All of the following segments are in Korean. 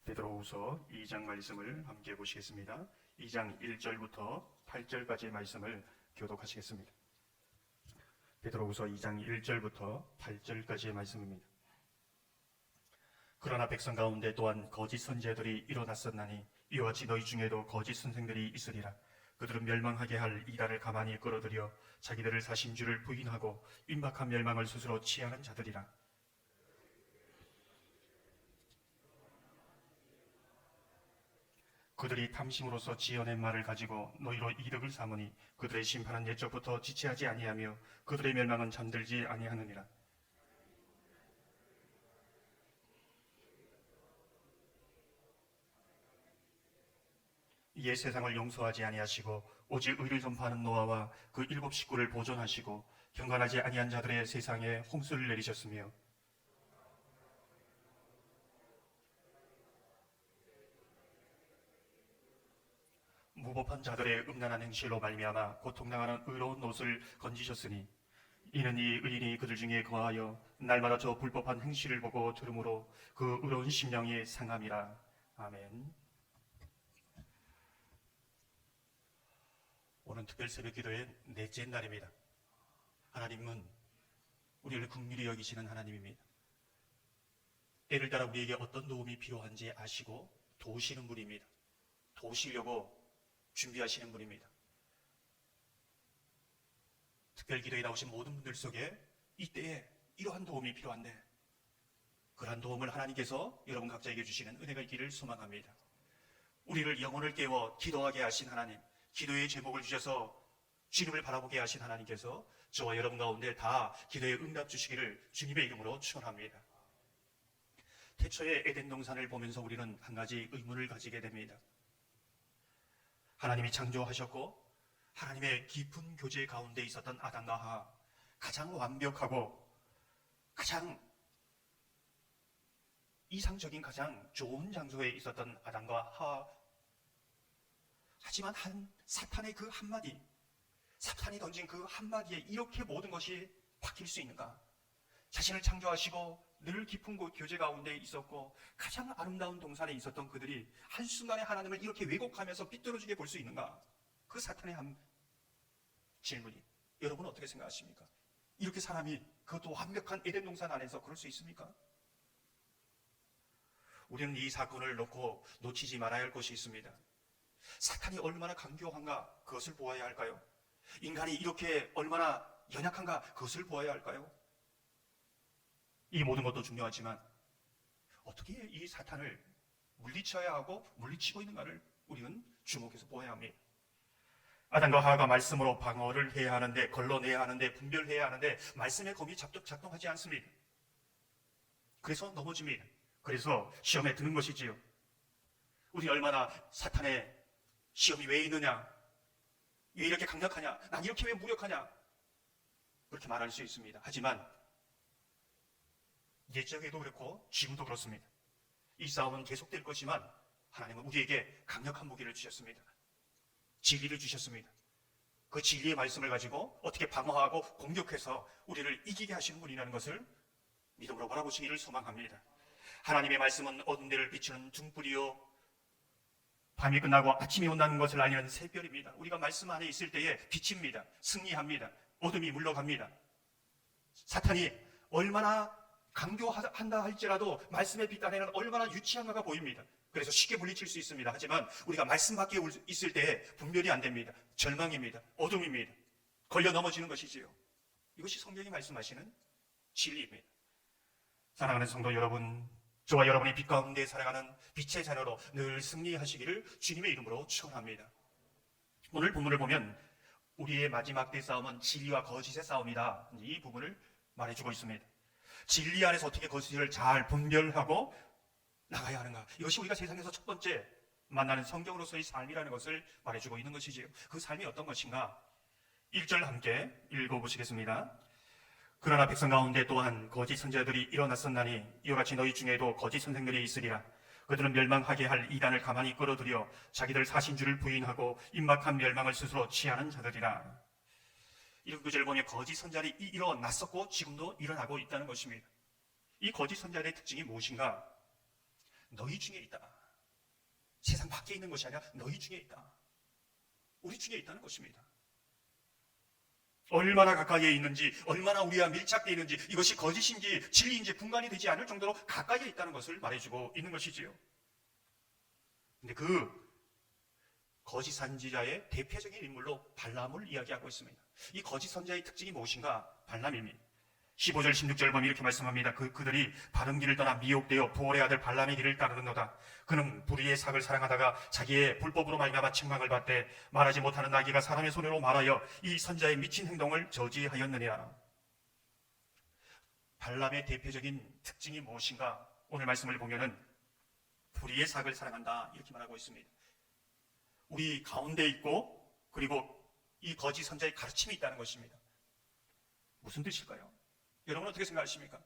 베드로후서 2장 말씀을 함께 보시겠습니다. 2장 1절부터 8절까지의 말씀을 교독하시겠습니다. 베드로후서 2장 1절부터 8절까지의 말씀입니다. 그러나 백성 가운데 또한 거짓 선지자들이 일어났었나니 이와 같이 너희 중에도 거짓 선생들이 있으리라. 그들은 멸망하게 할 이단을 가만히 끌어들여 자기들을 사신 줄을 부인하고 임박한 멸망을 스스로 취하는 자들이라. 그들이 탐심으로써 지어낸 말을 가지고 너희로 이득을 삼으니 그들의 심판은 옛적부터 지체하지 아니하며 그들의 멸망은 잠들지 아니하느니라. 이에 세상을 용서하지 아니하시고 오직 의를 전파하는 노아와 그 7 식구를 보존하시고 경건하지 아니한 자들의 세상에 홍수를 내리셨으며 무법한 자들의 음란한 행실로 말미암아 고통당하는 의로운 옷을 건지셨으니 이는 이 의인이 그들 중에 거하여 날마다 저 불법한 행실을 보고 들으므로 그 의로운 심령이 상함이라. 아멘. 오늘 특별 새벽 기도의 넷째 날입니다. 하나님은 우리를 긍휼히 여기시는 하나님입니다. 때를 따라 우리에게 어떤 도움이 필요한지 아시고 도우시는 분입니다. 도우시려고 준비하시는 분입니다. 특별 기도에 나오신 모든 분들 속에 이때에 이러한 도움이 필요한데 그러한 도움을 하나님께서 여러분 각자에게 주시는 은혜가 있기를 소망합니다. 우리를 영혼을 깨워 기도하게 하신 하나님, 기도의 제목을 주셔서 주님을 바라보게 하신 하나님께서 저와 여러분 가운데 다 기도에 응답 주시기를 주님의 이름으로 축원합니다. 태초의 에덴 동산을 보면서 우리는 한 가지 의문을 가지게 됩니다. 하나님이 창조하셨고 하나님의 깊은 교제 가운데 있었던 아담과 하와, 가장 완벽하고 가장 이상적인 가장 좋은 장소에 있었던 아담과 하와, 하지만 사탄의 그 한마디, 사탄이 던진 그 한마디에 이렇게 모든 것이 바뀔 수 있는가? 자신을 창조하시고 늘 깊은 교제 가운데 있었고 가장 아름다운 동산에 있었던 그들이 한순간에 하나님을 이렇게 왜곡하면서 삐뚤어지게 볼 수 있는가? 그 사탄의 한 질문이, 여러분은 어떻게 생각하십니까? 이렇게 사람이 그것도 완벽한 에덴 동산 안에서 그럴 수 있습니까? 우리는 이 사건을 놓치지 말아야 할 것이 있습니다. 사탄이 얼마나 강교한가, 그것을 보아야 할까요? 인간이 이렇게 얼마나 연약한가, 그것을 보아야 할까요? 이 모든 것도 중요하지만 어떻게 이 사탄을 물리쳐야 하고 물리치고 있는가를 우리는 주목해서 보아야 합니다. 아담과 하와가 말씀으로 방어를 해야 하는데, 걸러내야 하는데, 분별해야 하는데 말씀의 검이 작동하지 않습니다. 그래서 넘어집니다. 그래서 시험에 드는 것이지요. 우리 얼마나 사탄의 시험이 왜 있느냐, 왜 이렇게 강력하냐, 난 이렇게 왜 무력하냐, 그렇게 말할 수 있습니다. 하지만 옛적에도 그렇고 지금도 그렇습니다. 이 싸움은 계속될 것이지만 하나님은 우리에게 강력한 무기를 주셨습니다. 진리를 주셨습니다. 그 진리의 말씀을 가지고 어떻게 방어하고 공격해서 우리를 이기게 하시는 분이라는 것을 믿음으로 바라보시기를 소망합니다. 하나님의 말씀은 어두운 데를 비추는 등불이요 밤이 끝나고 아침이 온다는 것을 알리는 새별입니다. 우리가 말씀 안에 있을 때에 비칩니다. 승리합니다. 어둠이 물러갑니다. 사탄이 얼마나 강교한다 할지라도 말씀의 빛 안에는 얼마나 유치한가가 보입니다. 그래서 쉽게 물리칠 수 있습니다. 하지만 우리가 말씀 밖에 있을 때에 분별이 안 됩니다. 절망입니다. 어둠입니다. 걸려 넘어지는 것이지요. 이것이 성경이 말씀하시는 진리입니다. 사랑하는 성도 여러분, 저와 여러분이 빛 가운데 살아가는 빛의 자녀로 늘 승리하시기를 주님의 이름으로 축원합니다. 오늘 본문을 보면 우리의 마지막 때 싸움은 진리와 거짓의 싸움이다, 이 부분을 말해주고 있습니다. 진리 안에서 어떻게 거짓을 잘 분별하고 나가야 하는가, 이것이 우리가 세상에서 첫 번째 만나는 성경으로서의 삶이라는 것을 말해주고 있는 것이지요. 그 삶이 어떤 것인가? 1절 함께 읽어보시겠습니다. 그러나 백성 가운데 또한 거짓 선지자들이 일어났었나니 이와 같이 너희 중에도 거짓 선생들이 있으리라. 그들은 멸망하게 할 이단을 가만히 끌어들여 자기들 사신 줄을 부인하고 임박한 멸망을 스스로 취하는 자들이라. 이 구절을 보면 거짓 선지자들이 일어났었고 지금도 일어나고 있다는 것입니다. 이 거짓 선지자들의 특징이 무엇인가? 너희 중에 있다. 세상 밖에 있는 것이 아니라 너희 중에 있다. 우리 중에 있다는 것입니다. 얼마나 가까이에 있는지, 얼마나 우리와 밀착되어 있는지, 이것이 거짓인지 진리인지 분간이 되지 않을 정도로 가까이에 있다는 것을 말해주고 있는 것이지요. 근데 그 거짓 선지자의 대표적인 인물로 발람을 이야기하고 있습니다. 이 거짓 선지자의 특징이 무엇인가? 발람입니다. 15절 16절 보면 이렇게 말씀합니다. 그들이 바른 길을 떠나 미혹되어 부올의 아들 발람의 길을 따르는도다. 그는 불의의 삭을 사랑하다가 자기의 불법으로 말미암아 책망을 받되 말하지 못하는 나귀가 사람의 손으로 말하여 이 선지자의 미친 행동을 저지하였느니라. 발람의 대표적인 특징이 무엇인가? 오늘 말씀을 보면은 불의의 삭을 사랑한다 이렇게 말하고 있습니다. 우리 가운데 있고 그리고 이 거짓 선지자의 가르침이 있다는 것입니다. 무슨 뜻일까요? 여러분 어떻게 생각하십니까?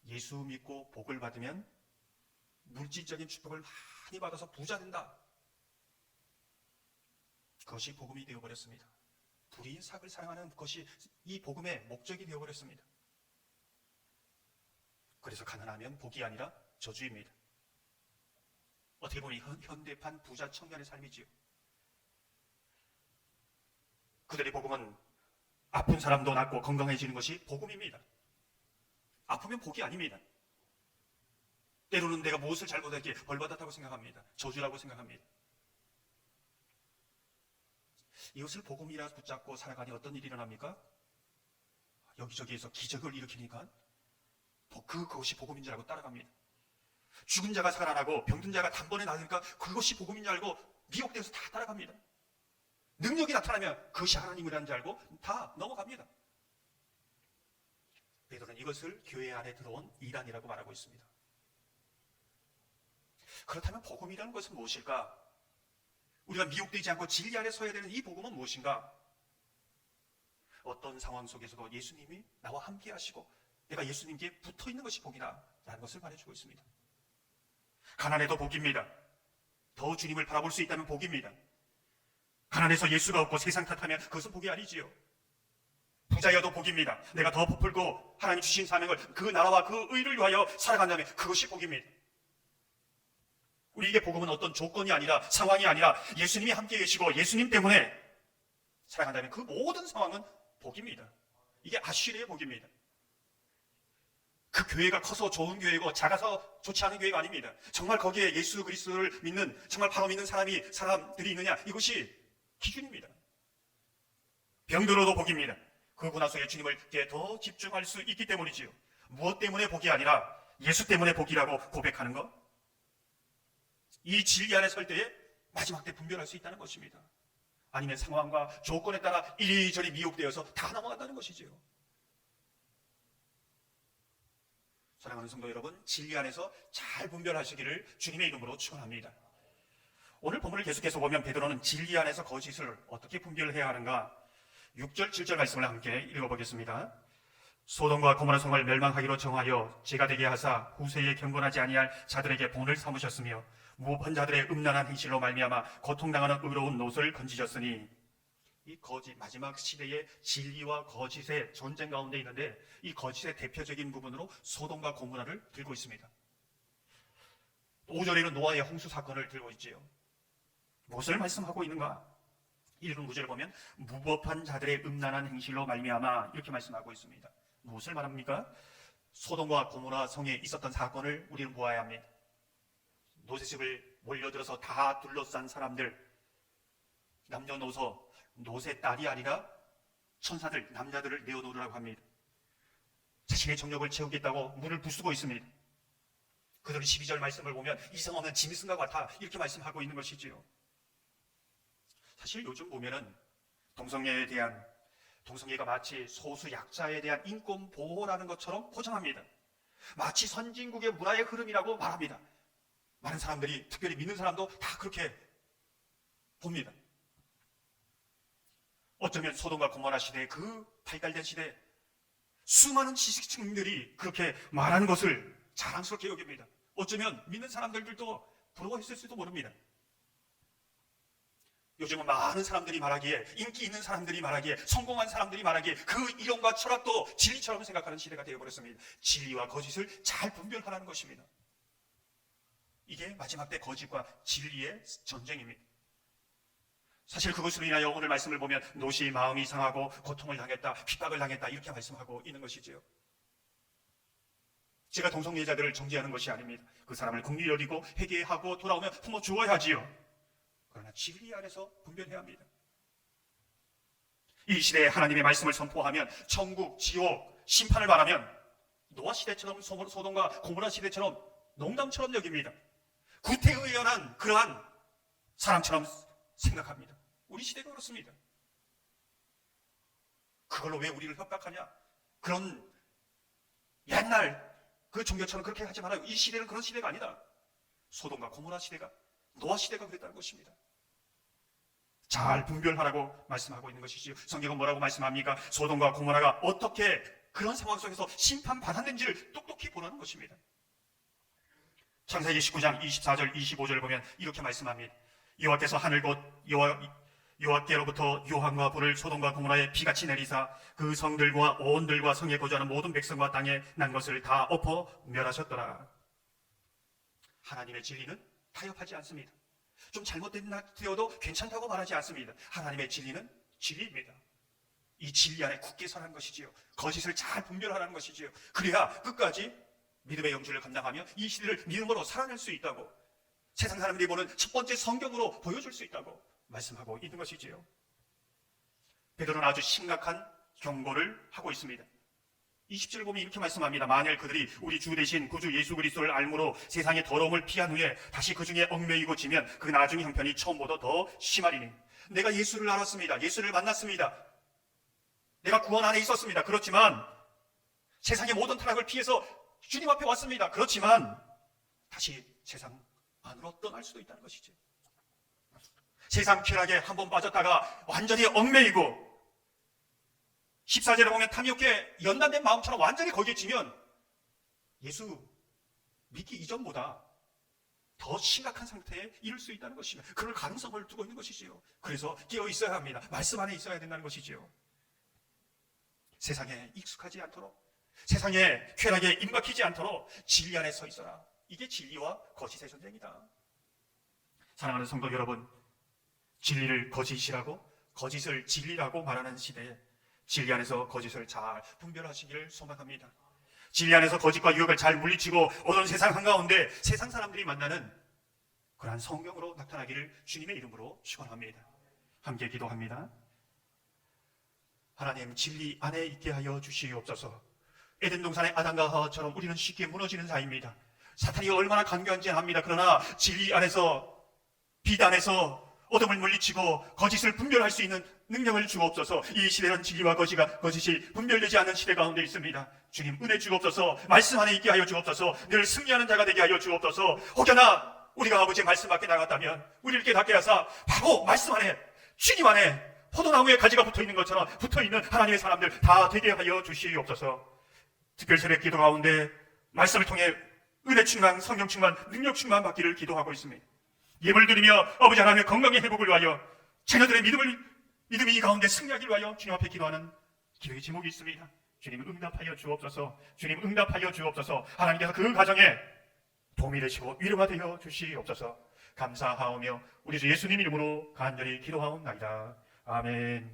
예수 믿고 복을 받으면 물질적인 축복을 많이 받아서 부자 된다. 그것이 복음이 되어버렸습니다. 불의의 삭을 사랑하는 것이 이 복음의 목적이 되어버렸습니다. 그래서 가난하면 복이 아니라 저주입니다. 어떻게 보면 현대판 부자 청년의 삶이지요. 그들의 복음은 아픈 사람도 낫고 건강해지는 것이 복음입니다. 아프면 복이 아닙니다. 때로는 내가 무엇을 잘못했기에 벌받았다고 생각합니다. 저주라고 생각합니다. 이것을 복음이라 붙잡고 살아가니 어떤 일이 일어납니까? 여기저기에서 기적을 일으키니까 그것이 복음인 줄 알고 따라갑니다. 죽은 자가 살아나고 병든 자가 단번에 나으니까 그것이 복음인 줄 알고 미혹되어서 다 따라갑니다. 능력이 나타나면 그것이 하나님이라는 줄 알고 다 넘어갑니다. 베드로는 이것을 교회 안에 들어온 이단이라고 말하고 있습니다. 그렇다면 복음이라는 것은 무엇일까? 우리가 미혹되지 않고 진리 안에 서야 되는 이 복음은 무엇인가? 어떤 상황 속에서도 예수님이 나와 함께 하시고 내가 예수님께 붙어 있는 것이 복이다 라는 것을 말해주고 있습니다. 가난해도 복입니다. 더 주님을 바라볼 수 있다면 복입니다. 가난해서 예수가 없고 세상 탓하면 그것은 복이 아니지요. 부자여도 복입니다. 내가 더 부풀고 하나님 주신 사명을 그 나라와 그 의를 위하여 살아간다면 그것이 복입니다. 우리에게 복음은 어떤 조건이 아니라 상황이 아니라 예수님이 함께 계시고 예수님 때문에 살아간다면 그 모든 상황은 복입니다. 이게 아쉬리의 복입니다. 그 교회가 커서 좋은 교회고 작아서 좋지 않은 교회가 아닙니다. 정말 거기에 예수 그리스도를 믿는 정말 바로 믿는 사람들이 있느냐 이것이 기준입니다. 병들어도 복입니다. 그 고난 속에 주님을 더 집중할 수 있기 때문이지요. 무엇 때문에 복이 아니라 예수 때문에 복이라고 고백하는 것. 이 진리 안에 설 때에 마지막 때 분별할 수 있다는 것입니다. 아니면 상황과 조건에 따라 이리저리 미혹되어서 다 넘어간다는 것이지요. 사랑하는 성도 여러분, 진리 안에서 잘 분별하시기를 주님의 이름으로 축원합니다. 오늘 본문을 계속해서 보면 베드로는 진리 안에서 거짓을 어떻게 분별해야 하는가? 6절, 7절 말씀을 함께 읽어보겠습니다. 소돔과 고모라 성을 멸망하기로 정하여 죄가 되게 하사 후세에 경건하지 아니할 자들에게 본을 삼으셨으며 무법한 자들의 음란한 행실로 말미암아 고통당하는 의로운 놋을 건지셨으니 이 거짓, 마지막 시대의 진리와 거짓의 전쟁 가운데 있는데 이 거짓의 대표적인 부분으로 소돔과 고모라를 들고 있습니다. 5절에는 노아의 홍수 사건을 들고 있지요. 무엇을 말씀하고 있는가? 1분 9절을 보면 무법한 자들의 음란한 행실로 말미암아 이렇게 말씀하고 있습니다. 무엇을 말합니까? 소돔과 고모라 성에 있었던 사건을 우리는 보아야 합니다. 놋의 집을 몰려들어서 다 둘러싼 사람들, 남녀노소, 놋의 딸이 아니라 천사들, 남자들을 내어놓으라고 합니다. 자신의 정욕을 채우겠다고 문을 부수고 있습니다. 그들이 12절 말씀을 보면 이성 없는 짐승과 같아 이렇게 말씀하고 있는 것이지요. 사실 요즘 보면은 동성애가 마치 소수 약자에 대한 인권 보호라는 것처럼 포장합니다. 마치 선진국의 문화의 흐름이라고 말합니다. 많은 사람들이, 특별히 믿는 사람도 다 그렇게 봅니다. 어쩌면 소돔과 고모라 시대의 그 발달된 시대 수많은 지식층들이 그렇게 말하는 것을 자랑스럽게 여깁니다. 어쩌면 믿는 사람들도 부러워했을지도 모릅니다. 요즘은 많은 사람들이 말하기에, 인기 있는 사람들이 말하기에, 성공한 사람들이 말하기에 그 이론과 철학도 진리처럼 생각하는 시대가 되어버렸습니다. 진리와 거짓을 잘 분별하라는 것입니다. 이게 마지막 때 거짓과 진리의 전쟁입니다. 사실 그것으로 인하여 오늘 말씀을 보면 노시 마음이 상하고 고통을 당했다, 핍박을 당했다 이렇게 말씀하고 있는 것이지요. 제가 동성애자들을 정죄하는 것이 아닙니다. 그 사람을 긍휼히 여기고 회개하고 돌아오면 품어 주어야지요. 그러나 진리 안에서 분별해야 합니다. 이 시대에 하나님의 말씀을 선포하면 천국, 지옥, 심판을 말하면 노아 시대처럼 소돔과 고모라 시대처럼 농담처럼 여깁니다. 구태의연한 그러한 사람처럼 생각합니다. 우리 시대가 그렇습니다. 그걸로 왜 우리를 협박하냐? 그런 옛날 그 종교처럼 그렇게 하지 말아요. 이 시대는 그런 시대가 아니다. 소돔과 고모라 시대가, 노아 시대가 그랬다는 것입니다. 잘 분별하라고 말씀하고 있는 것이지요. 성경은 뭐라고 말씀합니까? 소돔과 고모라가 어떻게 그런 상황 속에서 심판받았는지를 똑똑히 보라는 것입니다. 창세기 19장 24절 25절을 보면 이렇게 말씀합니다. 여호와께서 하늘 곧 여호와께로부터 유황과 불을 소돔과 고모라에 비같이 내리사 그 성들과 온들과 성에 거주하는 모든 백성과 땅에 난 것을 다 엎어 멸하셨더라. 하나님의 진리는 타협하지 않습니다. 좀 잘못됐나 되어도 괜찮다고 말하지 않습니다. 하나님의 진리는 진리입니다. 이 진리 안에 굳게 서라는 것이지요. 거짓을 잘 분별하라는 것이지요. 그래야 끝까지 믿음의 영주를 감당하며 이 시대를 믿음으로 살아낼 수 있다고, 세상 사람들이 보는 첫 번째 성경으로 보여줄 수 있다고 말씀하고 있는 것이지요. 베드로는 아주 심각한 경고를 하고 있습니다. 20절을 보면 이렇게 말씀합니다. 만일 그들이 우리 주 대신 구주 예수 그리스도를 알므로 세상의 더러움을 피한 후에 다시 그 중에 얽매이고 지면 그 나중 형편이 처음보다 더 심하리니. 내가 예수를 알았습니다. 예수를 만났습니다. 내가 구원 안에 있었습니다. 그렇지만 세상의 모든 타락을 피해서 주님 앞에 왔습니다. 그렇지만 다시 세상 안으로 떠날 수도 있다는 것이죠. 세상 쾌락에 한번 빠졌다가 완전히 얽매이고 14절에 보면 탐욕에 연단된 마음처럼 완전히 거기에 지면 예수 믿기 이전보다 더 심각한 상태에 이를 수 있다는 것이며 그럴 가능성을 두고 있는 것이지요. 그래서 깨어 있어야 합니다. 말씀 안에 있어야 된다는 것이지요. 세상에 익숙하지 않도록, 세상에 쾌락에 임박히지 않도록 진리 안에 서 있어라. 이게 진리와 거짓의 전쟁이다. 사랑하는 성도 여러분, 진리를 거짓이라고, 거짓을 진리라고 말하는 시대에 진리 안에서 거짓을 잘 분별하시기를 소망합니다. 진리 안에서 거짓과 유혹을 잘 물리치고 어두운 세상 한가운데 세상 사람들이 만나는 그러한 성경으로 나타나기를 주님의 이름으로 축원합니다. 함께 기도합니다. 하나님, 진리 안에 있게 하여 주시옵소서. 에덴 동산의 아담과 하와처럼 우리는 쉽게 무너지는 자입니다. 사탄이 얼마나 간교한지 압니다. 그러나 진리 안에서, 빛 안에서 어둠을 물리치고 거짓을 분별할 수 있는 능력을 주옵소서. 이 시대는 진리와 거짓이 분별되지 않는 시대 가운데 있습니다. 주님, 은혜 주옵소서. 말씀 안에 있게 하여 주옵소서. 늘 승리하는 자가 되게 하여 주옵소서. 혹여나 우리가 아버지의 말씀 밖에 나갔다면 우리를 깨닫게 하사 바로 말씀 안에, 주님 안에 포도나무에 가지가 붙어있는 것처럼 붙어있는 하나님의 사람들 다 되게 하여 주시옵소서. 특별 새벽 기도 가운데 말씀을 통해 은혜 충만, 성령 충만, 능력 충만 받기를 기도하고 있습니다. 예물 드리며 아버지 하나님의 건강의 회복을 위하여, 자녀들의 믿음이 이 가운데 승리하기를 위하여 주님 앞에 기도하는 기도의 제목이 있습니다. 주님 응답하여 주옵소서. 주님 응답하여 주옵소서. 하나님께서 그 가정에 도움이 되시고 위로가 되어 주시옵소서. 감사하오며 우리 주 예수님 이름으로 간절히 기도하옵나이다. 아멘.